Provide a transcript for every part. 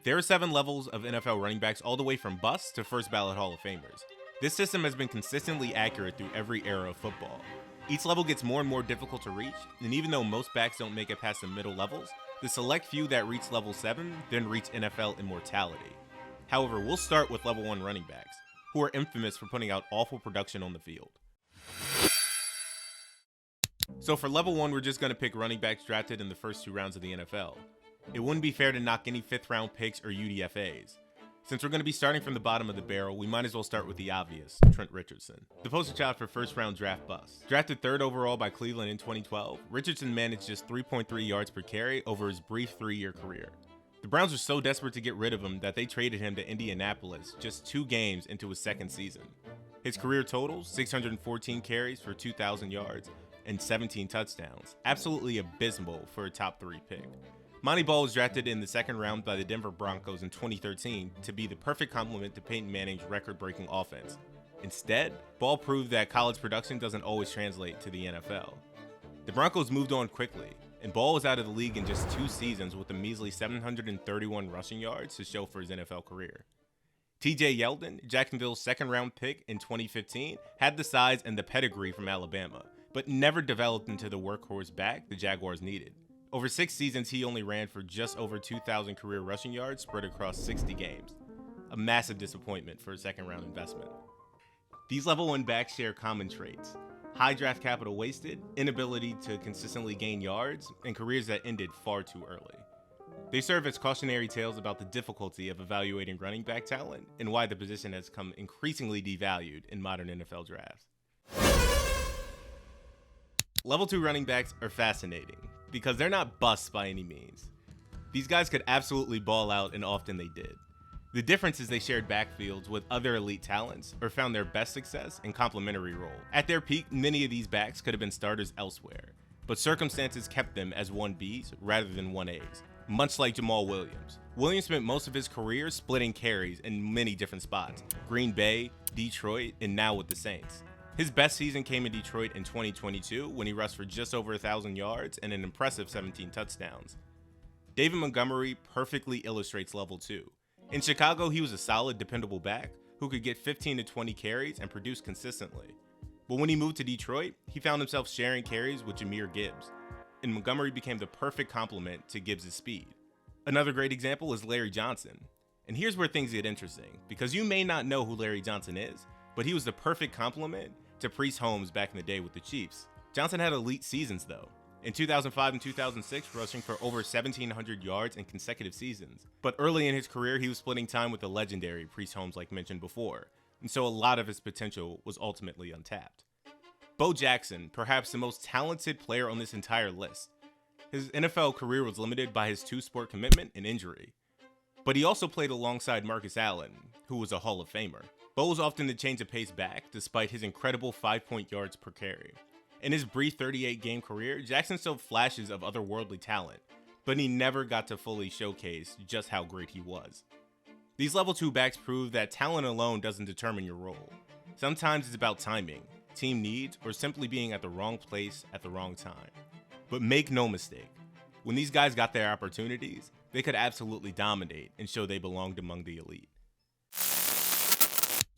There are 7 levels of NFL running backs all the way from busts to first ballot Hall of Famers. This system has been consistently accurate through every era of football. Each level gets more and more difficult to reach, and even though most backs don't make it past the middle levels, the select few that reach level 7 then reach NFL immortality. However, we'll start with level 1 running backs, who are infamous for putting out awful production on the field. So for level 1, we're just going to pick running backs drafted in the first 2 rounds of the NFL. It wouldn't be fair to knock any 5th round picks or UDFAs. Since we're going to be starting from the bottom of the barrel, we might as well start with the obvious, Trent Richardson. The poster child for first round draft bust. Drafted 3rd overall by Cleveland in 2012, Richardson managed just 3.3 yards per carry over his brief 3-year career. The Browns were so desperate to get rid of him that they traded him to Indianapolis just 2 games into his 2nd season. His career totals, 614 carries for 2,000 yards and 17 touchdowns. Absolutely abysmal for a top 3 pick. Monty Ball was drafted in the 2nd round by the Denver Broncos in 2013 to be the perfect complement to Peyton Manning's record-breaking offense. Instead, Ball proved that college production doesn't always translate to the NFL. The Broncos moved on quickly, and Ball was out of the league in just 2 seasons with a measly 731 rushing yards to show for his NFL career. TJ Yeldon, Jacksonville's 2nd round pick in 2015, had the size and the pedigree from Alabama, but never developed into the workhorse back the Jaguars needed. Over 6 seasons, he only ran for just over 2,000 career rushing yards spread across 60 games. A massive disappointment for a 2nd round investment. These level 1 backs share common traits: high draft capital wasted, inability to consistently gain yards, and careers that ended far too early. They serve as cautionary tales about the difficulty of evaluating running back talent and why the position has come increasingly devalued in modern NFL drafts. Level 2 running backs are fascinating because they're not busts by any means. These guys could absolutely ball out, and often they did. The difference is they shared backfields with other elite talents or found their best success in complementary role. At their peak, many of these backs could have been starters elsewhere, but circumstances kept them as 1Bs rather than 1As, much like Jamal Williams. Williams spent most of his career splitting carries in many different spots: Green Bay, Detroit, and now with the Saints. His best season came in Detroit in 2022 when he rushed for just over 1,000 yards and an impressive 17 touchdowns. David Montgomery perfectly illustrates level 2. In Chicago, he was a solid, dependable back who could get 15 to 20 carries and produce consistently. But when he moved to Detroit, he found himself sharing carries with Jahmyr Gibbs, and Montgomery became the perfect complement to Gibbs' speed. Another great example is Larry Johnson. And here's where things get interesting, because you may not know who Larry Johnson is, but he was the perfect complement to Priest Holmes back in the day with the Chiefs. Johnson had elite seasons though. In 2005 and 2006, rushing for over 1,700 yards in consecutive seasons. But early in his career, he was splitting time with the legendary Priest Holmes like mentioned before, and so a lot of his potential was ultimately untapped. Bo Jackson, perhaps the most talented player on this entire list. His NFL career was limited by his 2-sport commitment and injury. But he also played alongside Marcus Allen, who was a Hall of Famer. Bo was often the change of pace back, despite his incredible 5-point yards per carry. In his brief 38-game career, Jackson showed flashes of otherworldly talent, but he never got to fully showcase just how great he was. These level 2 backs prove that talent alone doesn't determine your role. Sometimes it's about timing, team needs, or simply being at the wrong place at the wrong time. But make no mistake, when these guys got their opportunities, they could absolutely dominate and show they belonged among the elite.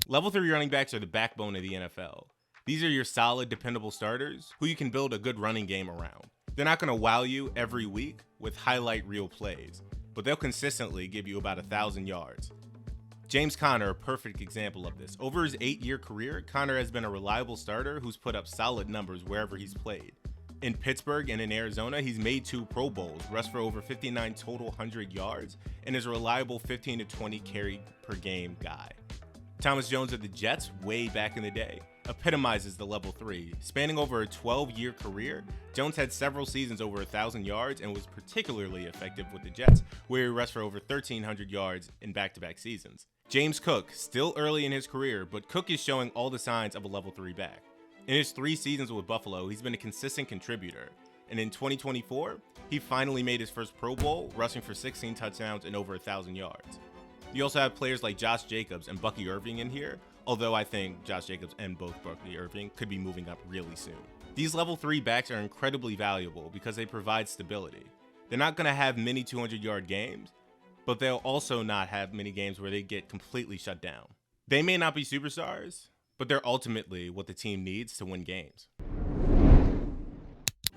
Level 3 running backs are the backbone of the NFL. These are your solid, dependable starters who you can build a good running game around. They're not going to wow you every week with highlight reel plays, but they'll consistently give you about 1,000 yards. James Conner, a perfect example of this. Over his 8-year career, Conner has been a reliable starter who's put up solid numbers wherever he's played. In Pittsburgh and in Arizona, he's made 2 Pro Bowls, rushed for over 59 total 100 yards, and is a reliable 15 to 20 carry per game guy. Thomas Jones of the Jets, way back in the day, epitomizes the level 3. Spanning over a 12-year career, Jones had several seasons over 1,000 yards and was particularly effective with the Jets, where he rushed for over 1,300 yards in back-to-back seasons. James Cook, still early in his career, but Cook is showing all the signs of a level 3 back. In his 3 seasons with Buffalo, he's been a consistent contributor, and in 2024, he finally made his first Pro Bowl, rushing for 16 touchdowns and over 1,000 yards. You also have players like Josh Jacobs and Bucky Irving in here, although I think Josh Jacobs and both Bucky Irving could be moving up really soon. These level 3 backs are incredibly valuable because they provide stability. They're not going to have many 200-yard games, but they'll also not have many games where they get completely shut down. They may not be superstars, but they're ultimately what the team needs to win games.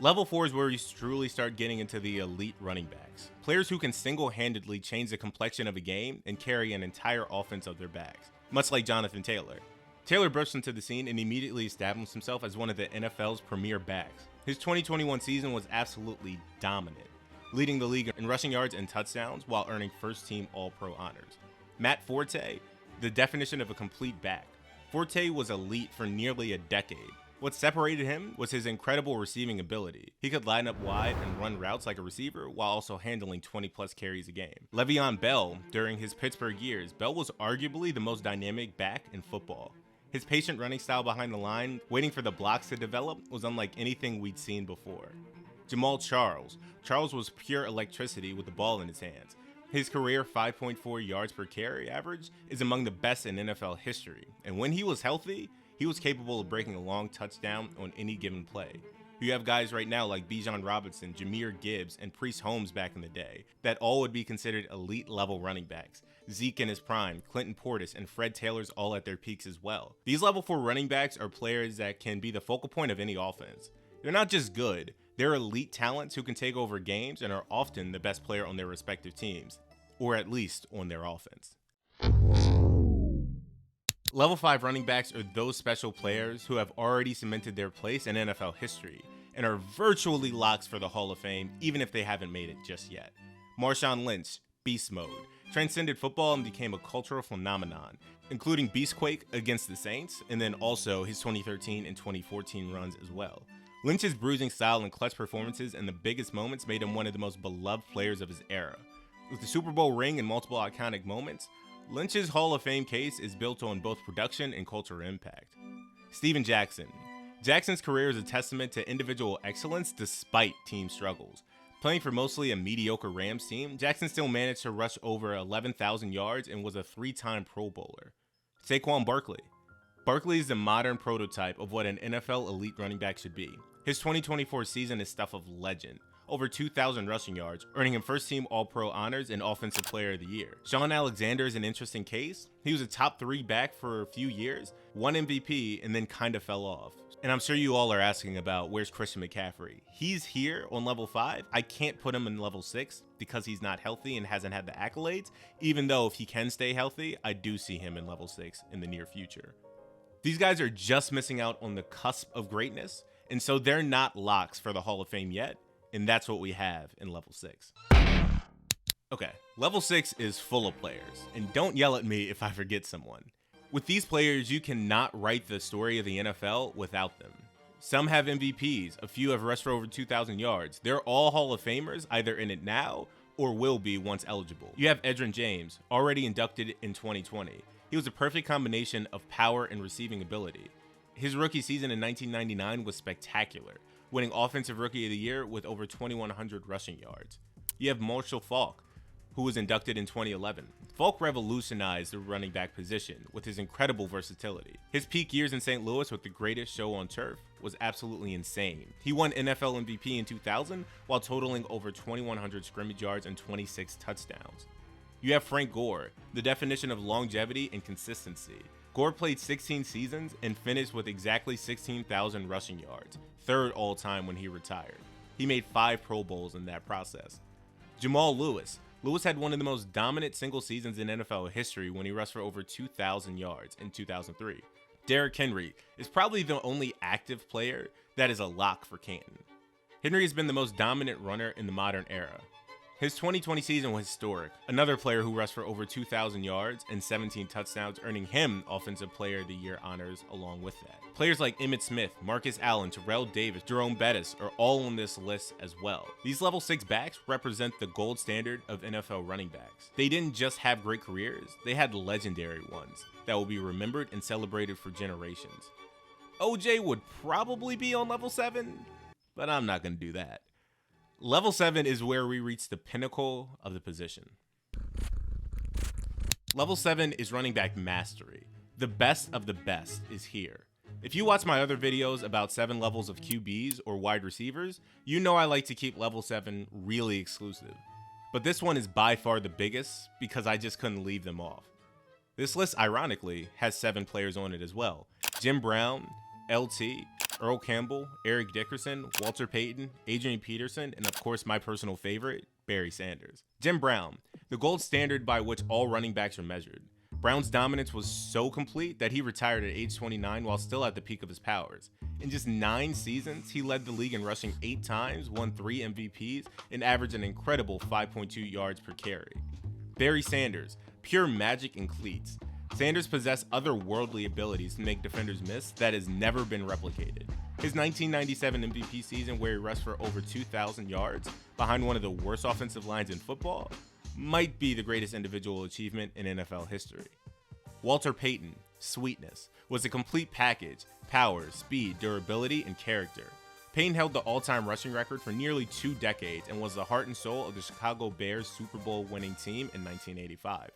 Level 4 is where you truly start getting into the elite running backs. Players who can single-handedly change the complexion of a game and carry an entire offense of their backs, much like Jonathan Taylor. Taylor burst into the scene and immediately established himself as one of the NFL's premier backs. His 2021 season was absolutely dominant, leading the league in rushing yards and touchdowns while earning first-team All-Pro honors. Matt Forte, the definition of a complete back. Forte was elite for nearly a decade. What separated him was his incredible receiving ability. He could line up wide and run routes like a receiver while also handling 20-plus carries a game. Le'Veon Bell, during his Pittsburgh years, Bell was arguably the most dynamic back in football. His patient running style behind the line, waiting for the blocks to develop, was unlike anything we'd seen before. Jamal Charles. Charles was pure electricity with the ball in his hands. His career 5.4 yards per carry average is among the best in NFL history, and when he was healthy, he was capable of breaking a long touchdown on any given play. You have guys right now like Bijan Robinson, Jahmyr Gibbs, and Priest Holmes back in the day that all would be considered elite level running backs. Zeke in his prime, Clinton Portis, and Fred Taylor's all at their peaks as well. These level 4 running backs are players that can be the focal point of any offense. They're not just good, they're elite talents who can take over games and are often the best player on their respective teams, or at least on their offense. Level 5 running backs are those special players who have already cemented their place in NFL history and are virtually locks for the Hall of Fame even if they haven't made it just yet. Marshawn Lynch, beast mode, transcended football and became a cultural phenomenon, including Beastquake against the Saints and then also his 2013 and 2014 runs as well. Lynch's bruising style and clutch performances in the biggest moments made him one of the most beloved players of his era. With the Super Bowl ring and multiple iconic moments, Lynch's Hall of Fame case is built on both production and cultural impact. Steven Jackson. Jackson's career is a testament to individual excellence despite team struggles. Playing for mostly a mediocre Rams team, Jackson still managed to rush over 11,000 yards and was a 3-time Pro Bowler. Saquon Barkley. Barkley is the modern prototype of what an NFL elite running back should be. His 2024 season is stuff of legend. Over 2,000 rushing yards, earning him first-team All-Pro honors and Offensive Player of the Year. Shaun Alexander is an interesting case. He was a top 3 back for a few years, won MVP, and then kind of fell off. And I'm sure you all are asking about where's Christian Maccafrey. He's here on level 5. I can't put him in level 6 because he's not healthy and hasn't had the accolades, even though if he can stay healthy, I do see him in level 6 in the near future. These guys are just missing out on the cusp of greatness, and so they're not locks for the Hall of Fame yet. And that's what we have in level 6. Okay, level 6 is full of players, and don't yell at me if I forget someone. With these players, you cannot write the story of the NFL without them. Some have MVPs, a few have rushed for over 2,000 yards. They're all Hall of Famers, either in it now or will be once eligible. You have Edgerrin James, already inducted in 2020. He was a perfect combination of power and receiving ability. His rookie season in 1999 was spectacular, winning Offensive Rookie of the Year with over 2,100 rushing yards. You have Marshall Faulk, who was inducted in 2011. Faulk revolutionized the running back position with his incredible versatility. His peak years in St. Louis with the greatest show on turf was absolutely insane. He won NFL MVP in 2000 while totaling over 2,100 scrimmage yards and 26 touchdowns. You have Frank Gore, the definition of longevity and consistency. Gore played 16 seasons and finished with exactly 16,000 rushing yards, third all-time when he retired. He made 5 Pro Bowls in that process. Jamal Lewis. Lewis had one of the most dominant single seasons in NFL history when he rushed for over 2,000 yards in 2003. Derrick Henry is probably the only active player that is a lock for Canton. Henry has been the most dominant runner in the modern era. His 2020 season was historic. Another player who rushed for over 2,000 yards and 17 touchdowns, earning him Offensive Player of the Year honors along with that. Players like Emmitt Smith, Marcus Allen, Terrell Davis, Jerome Bettis are all on this list as well. These level 6 backs represent the gold standard of NFL running backs. They didn't just have great careers, they had legendary ones that will be remembered and celebrated for generations. OJ would probably be on level 7, but I'm not going to do that. Level 7 is where we reach the pinnacle of the position. Level 7 is running back mastery. The best of the best is here. If you watch my other videos about 7 levels of QBs or wide receivers, you know I like to keep level 7 really exclusive. but this one is by far the biggest because I just couldn't leave them off. This list, ironically, has 7 players on it as well. Jim Brown, LT, Earl Campbell, Eric Dickerson, Walter Payton, Adrian Peterson, and of course my personal favorite, Barry Sanders. Jim Brown, the gold standard by which all running backs are measured. Brown's dominance was so complete that he retired at age 29 while still at the peak of his powers. In just 9 seasons, he led the league in rushing 8 times, won 3 MVPs, and averaged an incredible 5.2 yards per carry. Barry Sanders, pure magic in cleats. Sanders possessed otherworldly abilities to make defenders miss that has never been replicated. His 1997 MVP season, where he rushed for over 2,000 yards behind one of the worst offensive lines in football, might be the greatest individual achievement in NFL history. Walter Payton, sweetness, was a complete package: power, speed, durability, and character. Payton held the all-time rushing record for nearly 2 decades and was the heart and soul of the Chicago Bears Super Bowl winning team in 1985.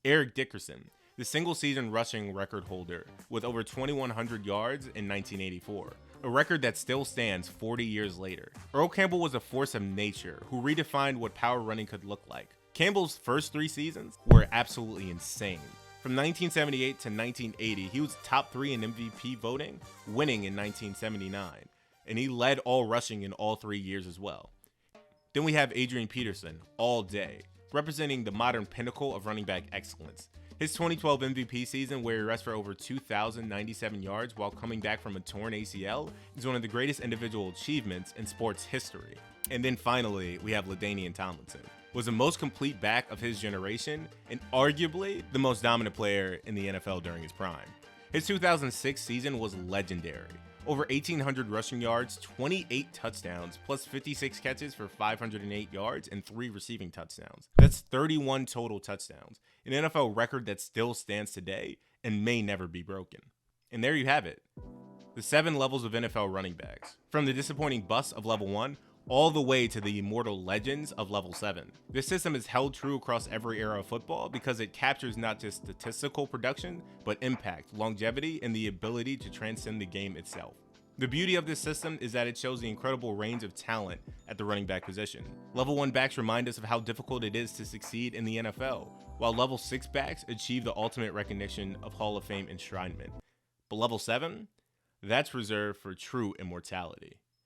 Eric Dickerson, the single-season rushing record holder with over 2,100 yards in 1984, a record that still stands 40 years later. Earl Campbell was a force of nature who redefined what power running could look like. Campbell's first 3 seasons were absolutely insane. From 1978 to 1980, he was top 3 in MVP voting, winning in 1979. And he led all rushing in all 3 years as well. Then we have Adrian Peterson, all day, representing the modern pinnacle of running back excellence. His 2012 MVP season, where he rushed for over 2,097 yards while coming back from a torn ACL, is one of the greatest individual achievements in sports history. And then finally, we have LaDainian Tomlinson, was the most complete back of his generation and arguably the most dominant player in the NFL during his prime. His 2006 season was legendary. Over 1,800 rushing yards, 28 touchdowns, plus 56 catches for 508 yards and 3 receiving touchdowns. That's 31 total touchdowns, an NFL record that still stands today and may never be broken. And there you have it, the 7 levels of NFL running backs, from the disappointing bust of level 1 all the way to the immortal legends of level 7. This system is held true across every era of football because it captures not just statistical production, but impact, longevity, and the ability to transcend the game itself. The beauty of this system is that it shows the incredible range of talent at the running back position. Level 1 backs remind us of how difficult it is to succeed in the NFL, while level 6 backs achieve the ultimate recognition of Hall of Fame enshrinement. But level 7? That's reserved for true immortality.